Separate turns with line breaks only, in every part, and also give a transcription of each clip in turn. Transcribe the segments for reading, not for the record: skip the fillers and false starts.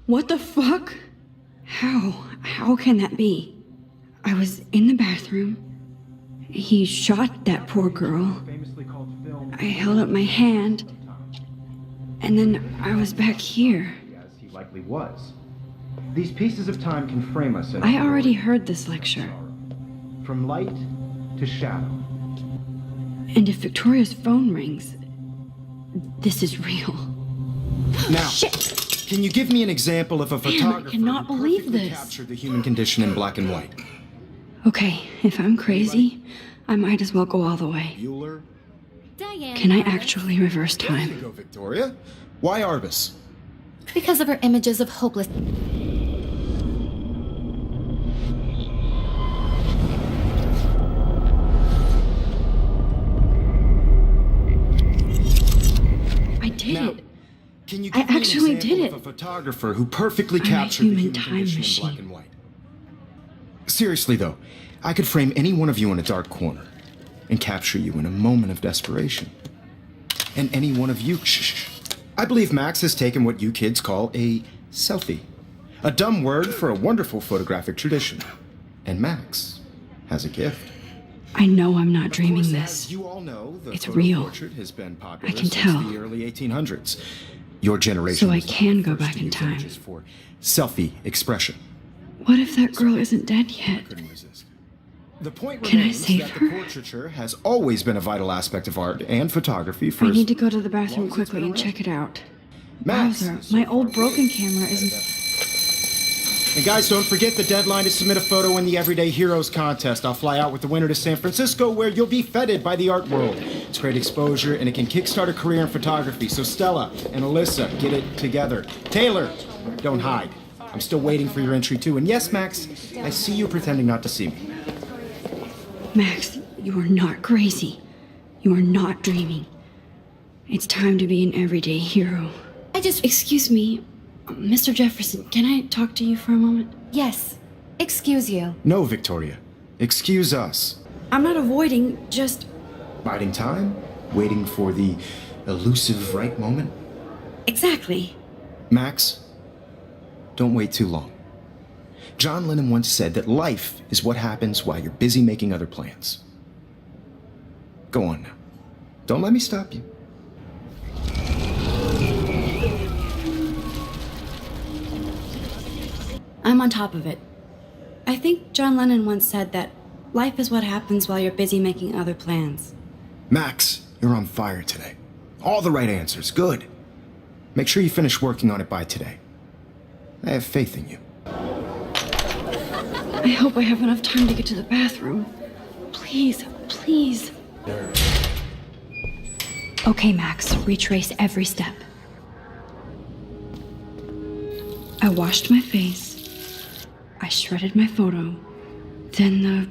What the fuck? How can that be? I was in the bathroom. He shot that poor girl. I held up my hand. And then I was back here.
As he likely was. These pieces of time can frame us in
I already heard this lecture.
From light to shadow.
And if Victoria's phone rings, this is real.
Now,
Shit!
can you give me an example of a photographer
I cannot
who
believe
perfectly
this.
captured the human condition in black and white?
Okay, if I'm crazy, I might as well go all the way.
Bueller?
Diane.
Can I actually reverse
There you
time?
go, Victoria. Why Arbus?
Because of her images of hopeless.
I did
Now,
it.
Can you
I
give me
actually
an example
did
of
it.
a photographer who perfectly
I'm a
captured the
human
human
time
condition
machine.
in black and white? Seriously, though, I could frame any one of you in a dark corner and capture you in a moment of desperation. And any one of you, I believe Max has taken what you kids call a selfie. A dumb word for a wonderful photographic tradition. And Max has a gift.
I know I'm not
Of
dreaming
course,
this.
as you all know, the
It's
photo
real.
portrait has been popular
I can
since
tell.
the early 1800s. Your generation
So I
was
can
the
go
first
back
to
in
use
time.
images for selfie expression.
What if that girl isn't dead yet?
Couldn't resist. The point
Can I
remains
save
that
her?
the portraiture has always been a vital aspect of art and photography for
I
as
need to go to the bathroom
long as it's
quickly
been
and check it out.
Max
Bowser,
is so
my
far
old broken
away.
camera isn't...
And guys, don't forget the deadline to submit a photo in the Everyday Heroes contest. I'll fly out with the winner to San Francisco, where you'll be feted by the art world. It's great exposure, and it can kickstart a career in photography. So Stella and Alyssa, get it together. Taylor, don't hide. I'm still waiting for your entry too. And yes, Max, I see you pretending not to see me.
Max, you are not crazy. You are not dreaming. It's time to be an everyday hero. Excuse me, Mr. Jefferson, can I talk to you for a moment?
Yes. Excuse you.
No, Victoria. Excuse us.
I'm not avoiding, just...
Biding time? Waiting for the elusive right moment?
Exactly.
Max, don't wait too long. John Lennon once said that life is what happens while you're busy making other plans. Go on now. Don't let me stop you.
I'm on top of it. I think John Lennon once said that life is what happens while you're busy making other plans.
Max, you're on fire today. All the right answers. Good. Make sure you finish working on it by today. I have faith in you.
I hope I have enough time to get to the bathroom. Please, please. Okay, Max, retrace every step. I washed my face. I shredded my photo. Then the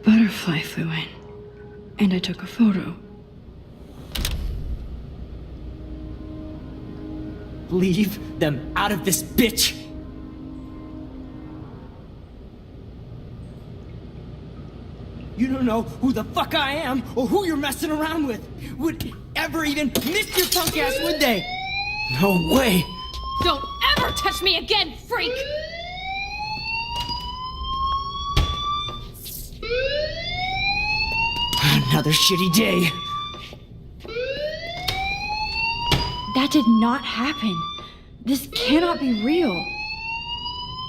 butterfly flew in. And I took a photo.
Leave them out of this bitch! You don't know who the fuck I am or who you're messing around with. Would ever even miss your punk ass, would they? No way!
Don't ever touch me again, freak!
Another shitty day.
That did not happen. This cannot be real.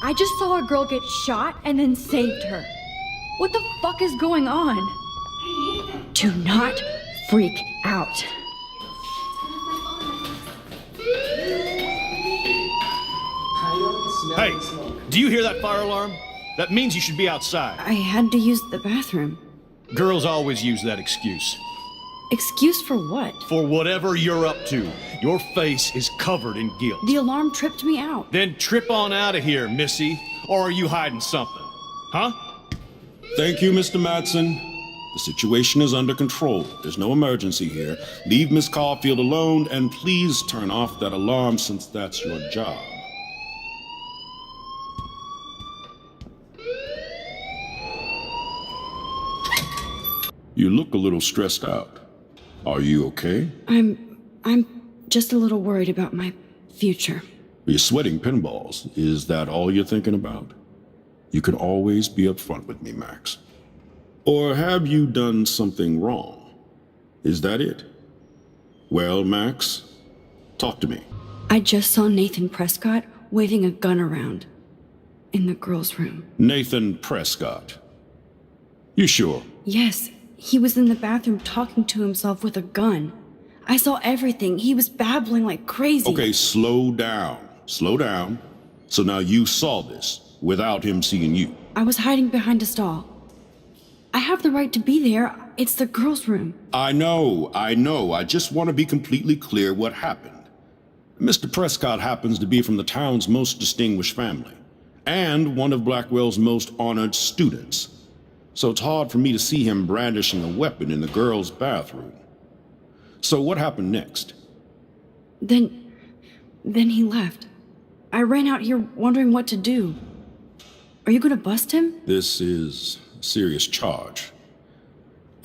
I just saw a girl get shot and then saved her. What the fuck is going on? Do not freak out.
Hey, do you hear that fire alarm? That means you should be outside.
I had to use the bathroom.
Girls always use that excuse.
Excuse for what?
For whatever you're up to, your face is covered in guilt.
The alarm tripped me out.
Then trip on out of here, Missy. Or are you hiding something? Huh?
Thank you, Mr. Madsen. The situation is under control. There's no emergency here. Leave Miss Caulfield alone, and please turn off that alarm since that's your job. You look a little stressed out. Are you okay?
I'm just a little worried about my future.
You're sweating pinballs. Is that all you're thinking about? You can always be upfront with me, Max. Or have you done something wrong? Is that it? Well, Max, talk to me.
I just saw Nathan Prescott waving a gun around in the girls' room.
Nathan Prescott. You sure?
Yes, he was in the bathroom talking to himself with a gun. I saw everything. He was babbling like crazy.
Okay, slow down. Slow down. So now you saw this without him seeing you.
I was hiding behind a stall. I have the right to be there. It's the girls' room.
I know. I just want to be completely clear what happened. Mr. Prescott happens to be from the town's most distinguished family, and one of Blackwell's most honored students. So it's hard for me to see him brandishing a weapon in the girls' bathroom. So what happened next?
Then he left. I ran out here wondering what to do. Are you gonna bust him?
This is a serious charge.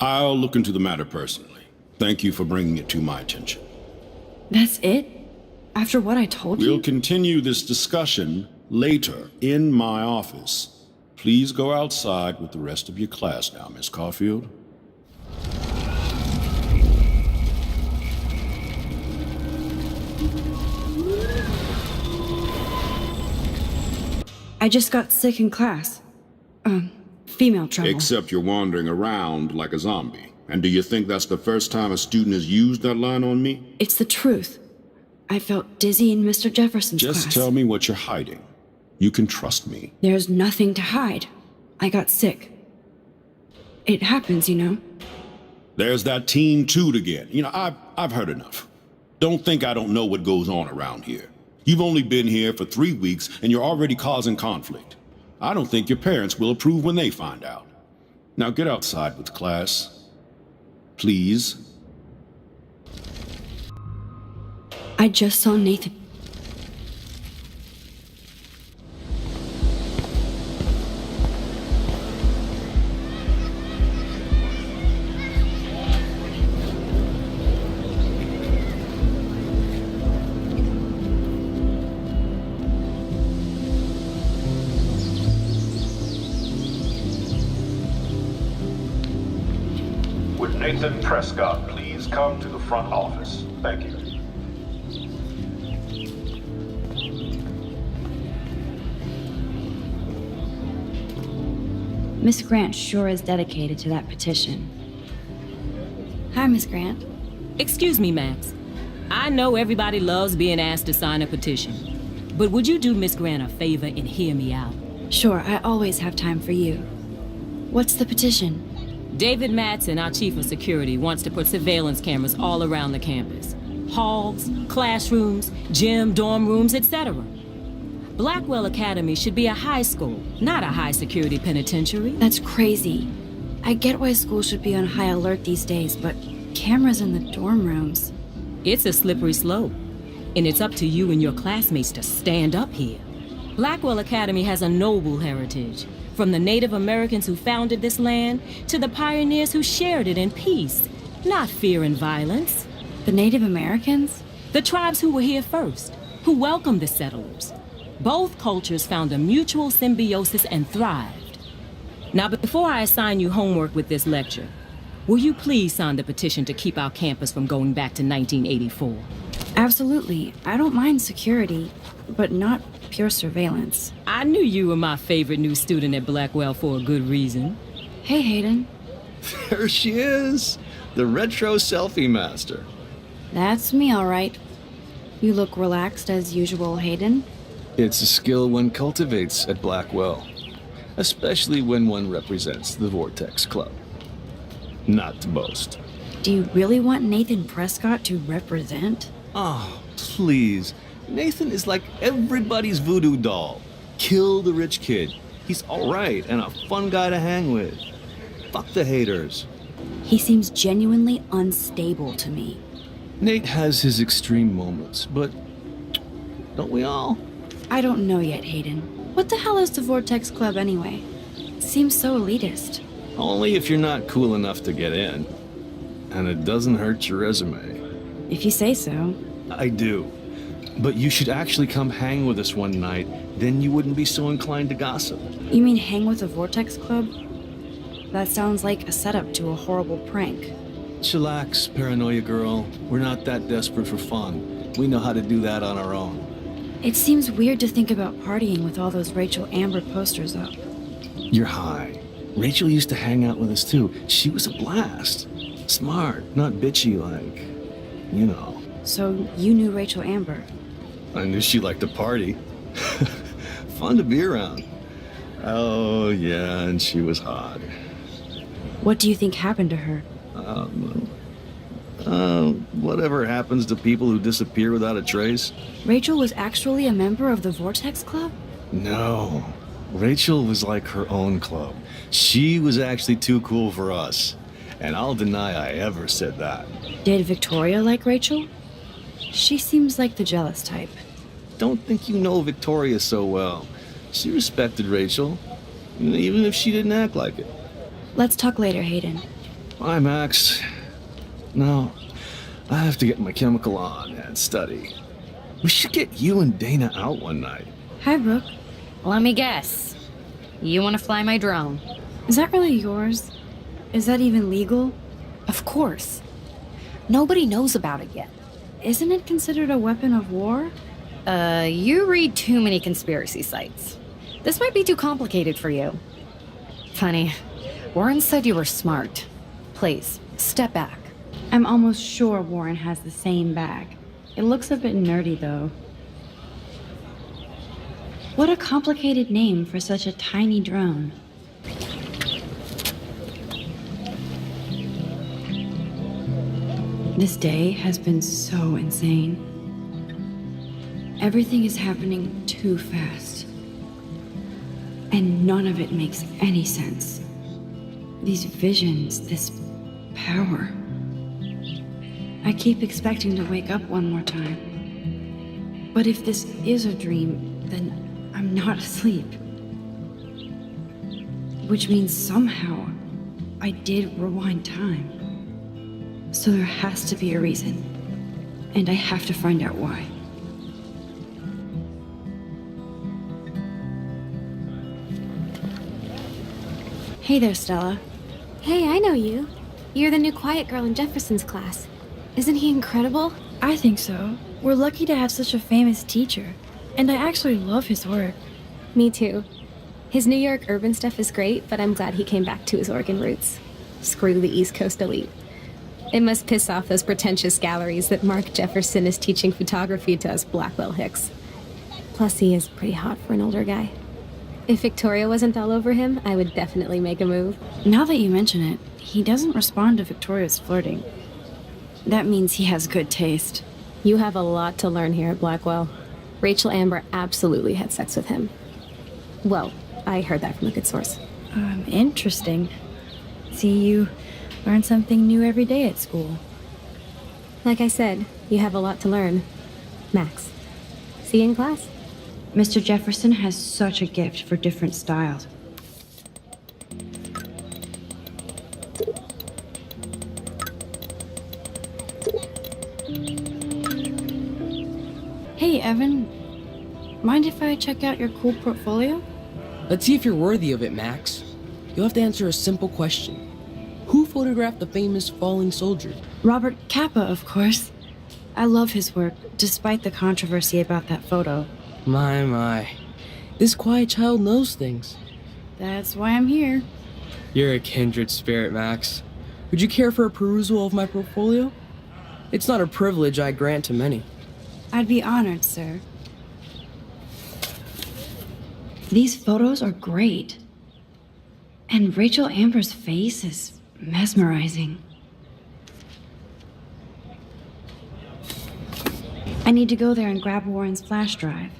I'll look into the matter personally. Thank you for bringing it to my attention.
That's it? After what I told you?
We'll continue this discussion later in my office. Please go outside with the rest of your class now, Miss Caulfield.
I just got sick in class. Female trouble.
Except you're wandering around like a zombie. And do you think that's the first time a student has used that line on me?
It's the truth. I felt dizzy in Mr. Jefferson's class.
Just tell me what you're hiding. You can trust me.
There's nothing to hide. I got sick. It happens, you know.
There's that teen toot again. I've heard enough. Don't think I don't know what goes on around here. You've only been here for 3 weeks and you're already causing conflict. I don't think your parents will approve when they find out. Now get outside with class. Please.
I just saw Nathan.
Would Nathan Prescott please come to the front office? Thank you.
Miss Grant sure is dedicated to that petition. Hi, Miss Grant.
Excuse me, Max. I know everybody loves being asked to sign a petition, but would you do Miss Grant a favor and hear me out?
Sure, I always have time for you. What's the petition?
David Madsen, our chief of security, wants to put surveillance cameras all around the campus. Halls, classrooms, gym, dorm rooms, etc. Blackwell Academy should be a high school, not a high-security penitentiary.
That's crazy. I get why schools should be on high alert these days, but cameras in the dorm rooms...
It's a slippery slope, and it's up to you and your classmates to stand up here. Blackwell Academy has a noble heritage, from the Native Americans who founded this land to the pioneers who shared it in peace, not fear and violence.
The Native Americans?
The tribes who were here first, who welcomed the settlers. Both cultures found a mutual symbiosis and thrived. Now, before I assign you homework with this lecture, will you please sign the petition to keep our campus from going back to 1984?
Absolutely. I don't mind security, but not pure surveillance.
I knew you were my favorite new student at Blackwell for a good reason.
Hey, Hayden.
There she is, the retro selfie master.
That's me, all right. You look relaxed as usual, Hayden.
It's a skill one cultivates at Blackwell, especially when one represents the Vortex Club. Not to boast.
Do you really want Nathan Prescott to represent?
Oh, please. Nathan is like everybody's voodoo doll. Kill the rich kid. He's all right and a fun guy to hang with. Fuck the haters.
He seems genuinely unstable to me.
Nate has his extreme moments, but don't we all?
I don't know yet, Hayden. What the hell is the Vortex Club anyway? Seems so elitist.
Only if you're not cool enough to get in. And it doesn't hurt your resume.
If you say so.
I do. But you should actually come hang with us one night. Then you wouldn't be so inclined to gossip.
You mean hang with the Vortex Club? That sounds like a setup to a horrible prank.
Chillax, paranoia girl. We're not that desperate for fun. We know how to do that on our own.
It seems weird to think about partying with all those Rachel Amber posters up.
You're high. Rachel used to hang out with us too. She was a blast. Smart, not bitchy like, you know.
So you knew Rachel Amber?
I knew she liked to party. Fun to be around. Oh, yeah, and she was hot.
What do you think happened to her?
Whatever happens to people who disappear without a trace.
Rachel was actually a member of the Vortex Club?
No. Rachel was like her own club. She was actually too cool for us. And I'll deny I ever said that.
Did Victoria like Rachel? She seems like the jealous type.
Don't think you know Victoria so well. She respected Rachel, even if she didn't act like it.
Let's talk later, Hayden.
Bye, Max. No, I have to get my chemical on and study. We should get you and Dana out one night.
Hi, Brooke.
Let me guess. You want to fly my drone?
Is that really yours? Is that even legal? Of course.
Nobody knows about it yet.
Isn't it considered a weapon of war?
You read too many conspiracy sites. This might be too complicated for you. Funny. Warren said you were smart. Please, step back.
I'm almost sure Warren has the same bag. It looks a bit nerdy, though. What a complicated name for such a tiny drone. This day has been so insane. Everything is happening too fast. And none of it makes any sense. These visions, this power. I keep expecting to wake up one more time. But if this is a dream, then I'm not asleep. Which means somehow I did rewind time. So there has to be a reason. And I have to find out why. Hey there, Stella.
Hey, I know you. You're the new quiet girl in Jefferson's class. Isn't he incredible?
I think so. We're lucky to have such a famous teacher. And I actually love his work.
Me too. His New York urban stuff is great, but I'm glad he came back to his Oregon roots. Screw the East Coast elite. It must piss off those pretentious galleries that Mark Jefferson is teaching photography to us Blackwell Hicks. Plus, he is pretty hot for an older guy. If Victoria wasn't all over him, I would definitely make a move.
Now that you mention it, he doesn't respond to Victoria's flirting. That means he has good taste.
You have a lot to learn here at Blackwell. Rachel Amber absolutely had sex with him. Well, I heard that from a good source.
Interesting. See, you learn something new every day at school.
Like I said, you have a lot to learn. Max, see you in class.
Mr. Jefferson has such a gift for different styles. Hey, Evan. Mind if I check out your cool portfolio?
Let's see if you're worthy of it, Max. You'll have to answer a simple question. Who photographed the famous falling soldier?
Robert Capa, of course. I love his work, despite the controversy about that photo.
My. This quiet child knows things.
That's why I'm here.
You're a kindred spirit, Max. Would you care for a perusal of my portfolio? It's not a privilege I grant to many.
I'd be honored, sir. These photos are great. And Rachel Amber's face is mesmerizing. I need to go there and grab Warren's flash drive.